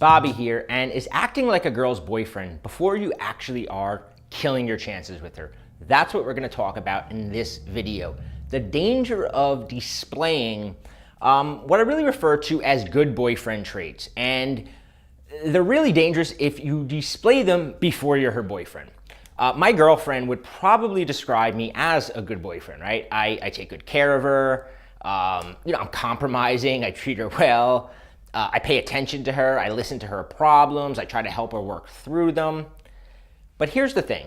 Bobby here, and is acting like a girl's boyfriend before you actually are killing your chances with her? That's what we're going to talk about in this video. The danger of displaying what I really refer to as good boyfriend traits. And they're really dangerous if you display them before you're her boyfriend. My girlfriend would probably describe me as a good boyfriend, right? I take good care of her. I'm compromising. I treat her well. I pay attention to her. I listen to her problems. I try to help her work through them. But here's the thing.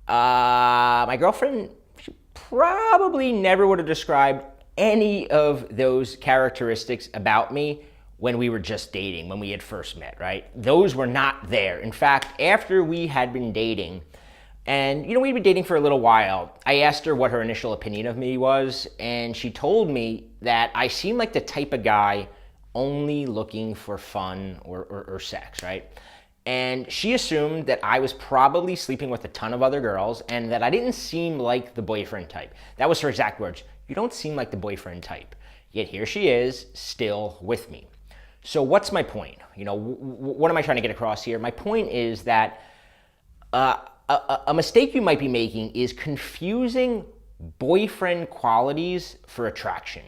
My girlfriend, she probably never would have described any of those characteristics about me when we were just dating, when we had first met, right? Those were not there. In fact, after we had been dating, and we'd been dating for a little while, I asked her what her initial opinion of me was, and she told me that I seemed like the type of guy only looking for fun or sex, right? And she assumed that I was probably sleeping with a ton of other girls and that I didn't seem like the boyfriend type. That was her exact words. You don't seem like the boyfriend type. Yet here she is, still with me. So what's my point? What am I trying to get across here? My point is that a mistake you might be making is confusing boyfriend qualities for attraction.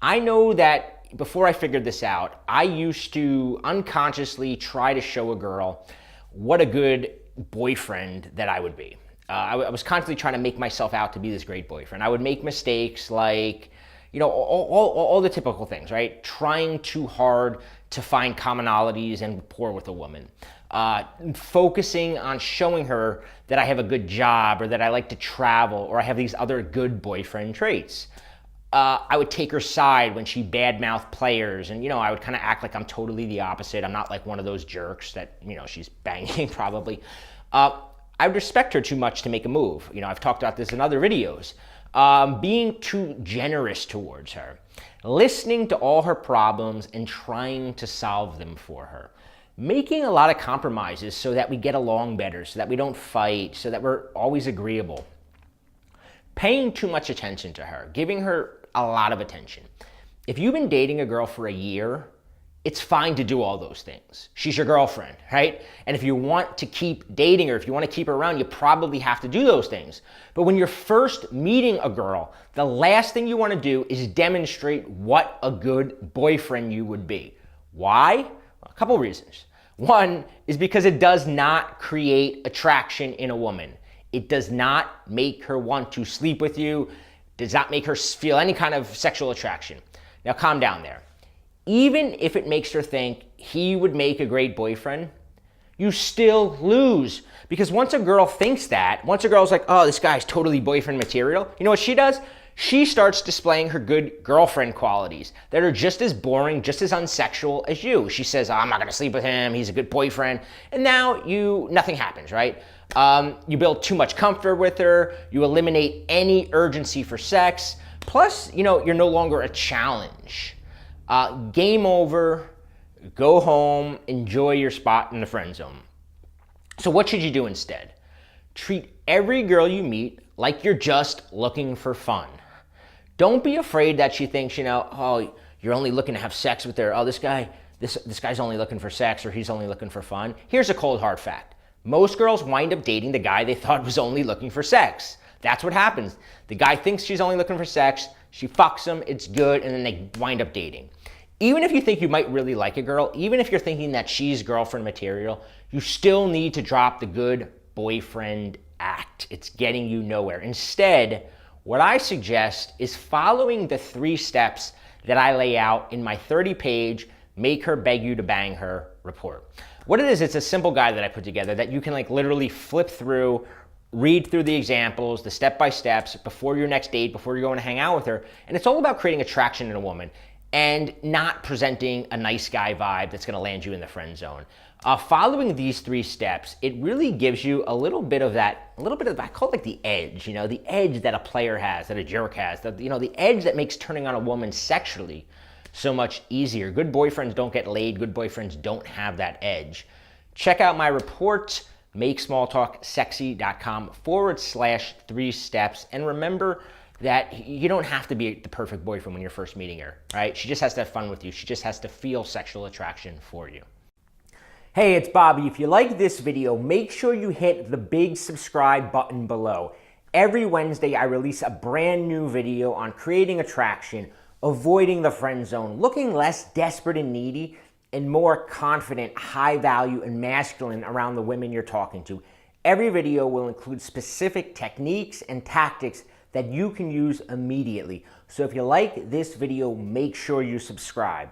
I know that before I figured this out, I used to unconsciously try to show a girl what a good boyfriend that I would be. I was constantly trying to make myself out to be this great boyfriend. I would make mistakes like, all the typical things, right? Trying too hard to find commonalities and rapport with a woman. Focusing on showing her that I have a good job or that I like to travel or I have these other good boyfriend traits. I would take her side when she badmouthed players, and I would kind of act like I'm totally the opposite. I'm not like one of those jerks that she's banging probably. I would respect her too much to make a move. I've talked about this in other videos. Being too generous towards her, listening to all her problems and trying to solve them for her, making a lot of compromises so that we get along better, so that we don't fight, so that we're always agreeable. Paying too much attention to her, giving her a lot of attention. If you've been dating a girl for a year, it's fine to do all those things. She's your girlfriend, right? And if you want to keep dating her, if you want to keep her around, you probably have to do those things. But when you're first meeting a girl, the last thing you want to do is demonstrate what a good boyfriend you would be. Why? Well, a couple reasons. One is because it does not create attraction in a woman. It does not make her want to sleep with you, does not make her feel any kind of sexual attraction. Now calm down there. Even if it makes her think he would make a great boyfriend, you still lose. Because once a girl thinks that, once a girl's like, oh, this guy's totally boyfriend material, you know what she does? She starts displaying her good girlfriend qualities that are just as boring, just as unsexual as you. She says, oh, I'm not gonna sleep with him, he's a good boyfriend. And now nothing happens, right? You build too much comfort with her, you eliminate any urgency for sex, plus, you're no longer a challenge. Game over, go home, enjoy your spot in the friend zone. So what should you do instead? Treat every girl you meet like you're just looking for fun. Don't be afraid that she thinks, oh, you're only looking to have sex with her. Oh, this guy's only looking for sex, or he's only looking for fun. Here's a cold hard fact. Most girls wind up dating the guy they thought was only looking for sex. That's what happens. The guy thinks she's only looking for sex, she fucks him, it's good, and then they wind up dating. Even if you think you might really like a girl, even if you're thinking that she's girlfriend material, you still need to drop the good boyfriend act. It's getting you nowhere. Instead, what I suggest is following the 3 steps that I lay out in my 30-page Make Her Beg You to Bang Her report. What it is, it's a simple guide that I put together that you can literally flip through, read through the examples, the step-by-steps before your next date, before you're going to hang out with her. And it's all about creating attraction in a woman and not presenting a nice guy vibe that's going to land you in the friend zone. Following these 3 steps, it really gives you a little bit of, I call it the edge, the edge that a player has, that a jerk has, the edge that makes turning on a woman sexually so much easier. Good boyfriends don't get laid. Good boyfriends don't have that edge. Check out my report, makesmalltalksexy.com/3 steps. And remember that you don't have to be the perfect boyfriend when you're first meeting her, right? She just has to have fun with you. She just has to feel sexual attraction for you. Hey, it's Bobby. If you like this video, make sure you hit the big subscribe button below. Every Wednesday, I release a brand new video on creating attraction, avoiding the friend zone, looking less desperate and needy, and more confident, high value, and masculine around the women you're talking to. Every video will include specific techniques and tactics that you can use immediately. So if you like this video, make sure you subscribe.